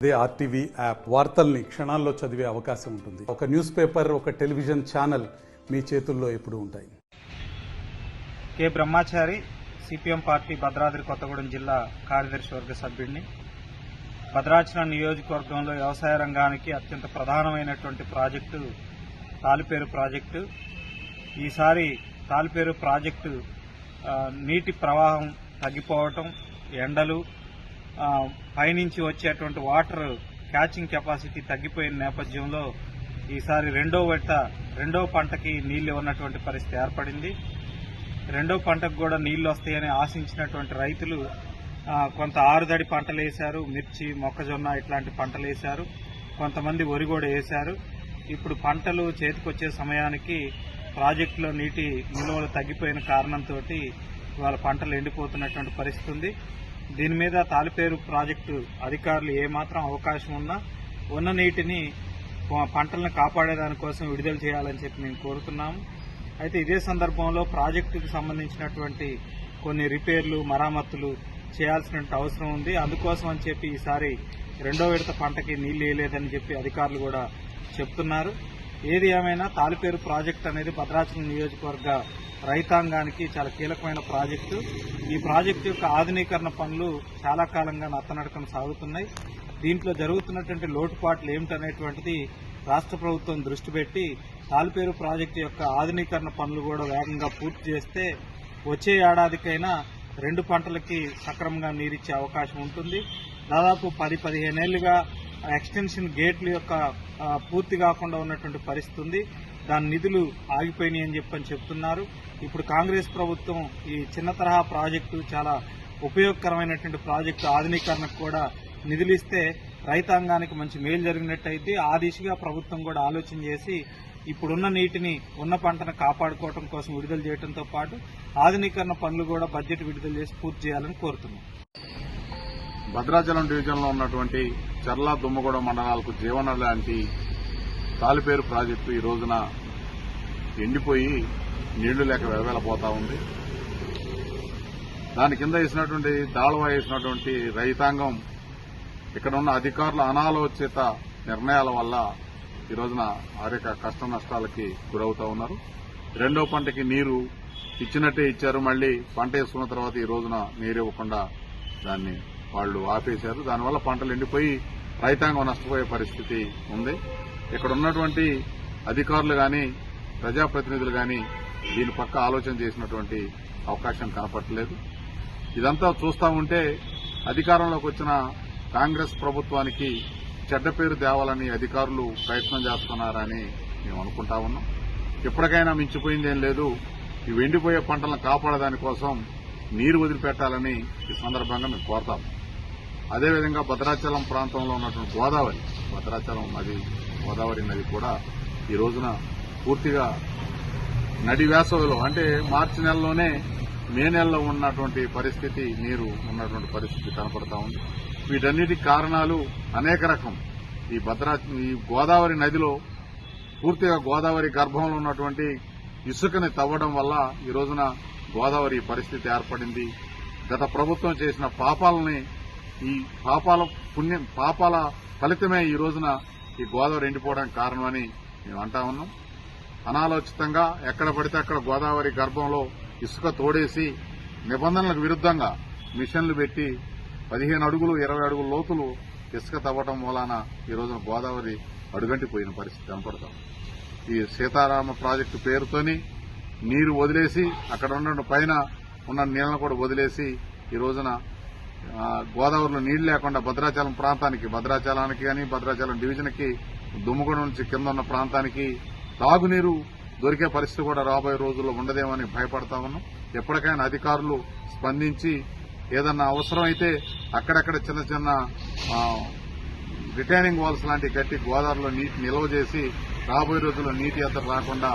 అదే RTV app వార్తల్ని క్షణాల్లో చదివే అవకాశం ఉంటుంది. ఒక న్యూస్ పేపర్, ఒక టెలివిజన్ ఛానల్ మీ చేతుల్లో ఎప్పుడూ ఉంటాయి. K Brahmachari, CPM party Bhadradri Kothagudem జిల్లా కార్యదర్శి వర్గ సభ్యుడిని. భద్రాచలం నియోజకవర్గంలో వ్యవసాయ రంగానికి అత్యంత ప్రధానమైనటువంటి ప్రాజెక్టు తాలిపేరు ప్రాజెక్టు. ఈసారి తాలిపేరు ప్రాజెక్టు నీటి ప్రవాహం తగ్గిపోవటం, ఎండలు, పైనుంచి వచ్చేటువంటి వాటర్ క్యాచింగ్ కెపాసిటీ తగ్గిపోయిన నేపథ్యంలో ఈసారి రెండో పంటకి నీళ్లు ఉన్నటువంటి పరిస్థితి ఏర్పడింది. రెండో పంటకు కూడా నీళ్లు వస్తాయని ఆశించినటువంటి రైతులు కొంత ఆరుదడి పంటలు వేశారు. మిర్చి, మొక్కజొన్న ఇట్లాంటి పంటలు వేశారు. కొంతమంది వరి కూడా వేశారు. ఇప్పుడు పంటలు చేతికొచ్చే సమయానికి ప్రాజెక్టులో నీటి నిల్వలు తగ్గిపోయిన కారణంతో ఇవాళ పంటలు ఎండిపోతున్నటువంటి పరిస్థితి ఉంది. దీని మీద తాలిపేరు ప్రాజెక్టు అధికారులు ఏమాత్రం అవకాశం ఉన్నా ఉన్న నీటిని పంటలను కాపాడేదానికోసం విడుదల చేయాలని చెప్పి మేము కోరుతున్నాము. అయితే ఇదే సందర్భంలో ప్రాజెక్టుకు సంబంధించినటువంటి కొన్ని రిపేర్లు, మరామతులు చేయాల్సిన అవసరం ఉంది. అందుకోసం అని చెప్పి ఈసారి రెండో విడత పంటకి నీళ్లు వేయలేదని చెప్పి అధికారులు కూడా చెప్తున్నారు. ఏది ఏమైనా తాలిపేరు ప్రాజెక్టు అనేది భద్రాచలం నియోజకవర్గ రైతాంగానికి చాలా కీలకమైన ప్రాజెక్టు. ఈ ప్రాజెక్టు యొక్క ఆధునీకరణ పనులు చాలా కాలంగా నత్తనడకన సాగుతున్నాయి. దీంట్లో జరుగుతున్నటువంటి లోటుపాట్లు ఏమిటనేటువంటిది రాష్ట్ర ప్రభుత్వం దృష్టి పెట్టి తాలిపేరు ప్రాజెక్టు యొక్క ఆధునీకరణ పనులు కూడా వేగంగా పూర్తి చేస్తే వచ్చే ఏడాదికైనా రెండు పంటలకి సక్రమంగా నీరిచ్చే అవకాశం ఉంటుంది. దాదాపు 10-15 ఏళ్లుగా ఎక్స్టెన్షన్ గేట్ల యొక్క పూర్తి కాకుండా ఉన్నటువంటి పరిస్థితి ఉంది. దాని నిధులు ఆగిపోయినాయి అని చెప్తున్నారు. ఇప్పుడు కాంగ్రెస్ ప్రభుత్వం ఈ చిన్న తరహా ప్రాజెక్టు, చాలా ఉపయోగకరమైనటువంటి ప్రాజెక్టు ఆధునీకరణకు కూడా నిధులు ఇస్తే రైతాంగానికి మంచి మేలు జరిగినట్టయితే ఆ దిశగా ప్రభుత్వం కూడా ఆలోచన చేసి ఇప్పుడున్న నీటిని, ఉన్న పంటను కాపాడుకోవడం కోసం విడుదల చేయడంతో పాటు ఆధునీకరణ పనులు కూడా బడ్జెట్ విడుదల చేసి పూర్తి చేయాలని కోరుతున్నాం. భద్రాచలం డివిజన్లో ఉన్నటువంటి చర్ల, దుమ్మగూడ మండలాలకు జీవన లాంటి తాలిపేరు ప్రాజెక్టు ఈ రోజున ఎండిపోయి నీళ్లు లేక వెలవెలపోతా ఉంది. దాని కింద వేసినటువంటి దాళవా వేసినటువంటి రైతాంగం ఇక్కడ ఉన్న అధికారుల అనాలోచిత నిర్ణయాల వల్ల ఈ రోజున ఆరేక కష్ట నష్టాలకి గురవుతా ఉన్నారు. రెండో పంటకి నీరు ఇచ్చినట్టే ఇచ్చారు. మళ్లీ పంట వేసుకున్న తర్వాత ఈ రోజున నీరు ఇవ్వకుండా దాన్ని వాళ్లు ఆపేశారు. దానివల్ల పంటలు ఎండిపోయి రైతాంగం నష్టపోయే పరిస్థితి ఉంది. ఇక్కడ ఉన్నటువంటి అధికారులు గాని, ప్రజాప్రతినిధులు గాని దీని పక్క ఆలోచన చేసినటువంటి అవకాశం కనపట్టలేదు. ఇదంతా చూస్తా ఉంటే అధికారంలోకి వచ్చిన కాంగ్రెస్ ప్రభుత్వానికి చెడ్డ పేరు తేవాలని అధికారులు ప్రయత్నం చేస్తున్నారని మేము అనుకుంటా ఉన్నాం. ఎప్పటికైనా మించిపోయిందేం లేదు. ఈ ఎండిపోయే పంటలను కాపాడదాని కోసం నీరు వదిలిపెట్టాలని ఈ సందర్భంగా మేము కోరతాం. అదేవిధంగా భద్రాచలం ప్రాంతంలో ఉన్నటువంటి గోదావరి నది కూడా ఈ రోజున పూర్తిగా నడి వేసవిలో, అంటే మార్చి నెలలోనే మే నెలలో ఉన్నటువంటి పరిస్థితి, నీరు ఉన్నటువంటి పరిస్థితి కనపడతా ఉంది. వీటన్నిటికి కారణాలు అనేక రకం. ఈ గోదావరి నదిలో పూర్తిగా గోదావరి గర్భంలో ఉన్నటువంటి ఇసుకని తవ్వడం వల్ల ఈ రోజున గోదావరి పరిస్థితి ఏర్పడింది. గత ప్రభుత్వం చేసిన పాపాలని, ఈ పాపాల ఫలితమే ఈ రోజున ఈ గోదావరి ఎండిపోవడానికి కారణమని మేము అంటా ఉన్నాం. అనాలోచితంగా ఎక్కడ పడితే అక్కడ గోదావరి గర్భంలో ఇసుక తోడేసి నిబంధనలకు విరుద్దంగా మిషన్లు పెట్టి 15 అడుగులు 20 అడుగుల లోతులు ఇసుక తవ్వడం మూలాన ఈ రోజున గోదావరి అడుగంటిపోయిన పరిస్థితి కనపడతాం. ఈ సీతారామ ప్రాజెక్టు పేరుతోని నీరు వదిలేసి అక్కడ ఉన్న పైన ఉన్న నీళ్లను కూడా వదిలేసి ఈ రోజున గోదావరిలో నీళ్లు లేకుండా భద్రాచలానికి కానీ భద్రాచలం డివిజన్కి దుమ్మగూడ నుంచి కింద ఉన్న ప్రాంతానికి తాగునీరు దొరికే పరిస్థితి కూడా రాబోయే రోజుల్లో ఉండదేమని భయపడతా ఉన్నాం. ఎప్పటికైనా అధికారులు స్పందించి ఏదన్నా అవసరమైతే అక్కడక్కడ చిన్న చిన్న రిటైనింగ్ వాల్స్ లాంటి కట్టి గోదావరిలో నీటి నిల్వ చేసి రాబోయే రోజుల్లో నీటి ఎద్దరు రాకుండా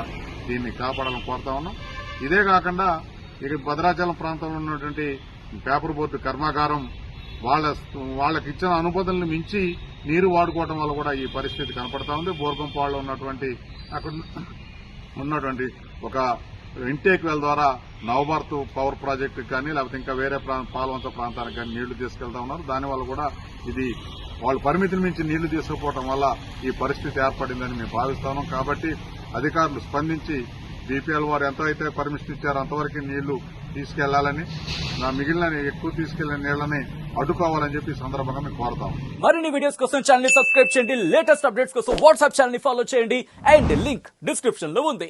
దీన్ని కాపాడాలని కోరుతా ఉన్నాం. ఇదే కాకుండా ఇక భద్రాచలం ప్రాంతంలో ఉన్నటువంటి పేపర్ బోర్డు కర్మాగారం వాళ్ళకి ఇచ్చిన అనుమతులను మించి నీరు వాడుకోవడం వల్ల కూడా ఈ పరిస్థితి కనపడతా ఉంది. బోర్గంపాడులో అక్కడ ఉన్నటువంటి ఒక ఇంటేక్ వెల్ ద్వారా నవభారత్ పవర్ ప్రాజెక్టుకి కానీ లేకపోతే ఇంకా వేరే పాలవంత ప్రాంతానికి కానీ నీళ్లు తీసుకెళ్తా ఉన్నారు. దానివల్ల కూడా ఇది వాళ్ళు పరిమితిని మించి నీళ్లు తీసుకుపోవడం వల్ల ఈ పరిస్థితి ఏర్పడిందని మేము భావిస్తాము. కాబట్టి అధికారులు స్పందించి బీపీఎల్ వారు ఎంత అయితే పర్మిషన్ ఇచ్చారో అంతవరకు నీళ్లు తీసుకెళ్లాలని, మిగిలిన ఎక్కువ తీసుకెళ్లిన నీళ్లని అడ్డుకోవాలని చెప్పి ఈ సందర్భంగా మేము కోరుతాం. మరిన్ని వీడియోస్ కోసం ఛానల్ ని సబ్స్క్రైబ్ చేయండి, లేటెస్ట్ అప్డేట్స్ కోసం వాట్సాప్ ఛానల్ ని ఫాలో చేయండి అండ్ లింక్ డిస్క్రిప్షన్ లో ఉంది.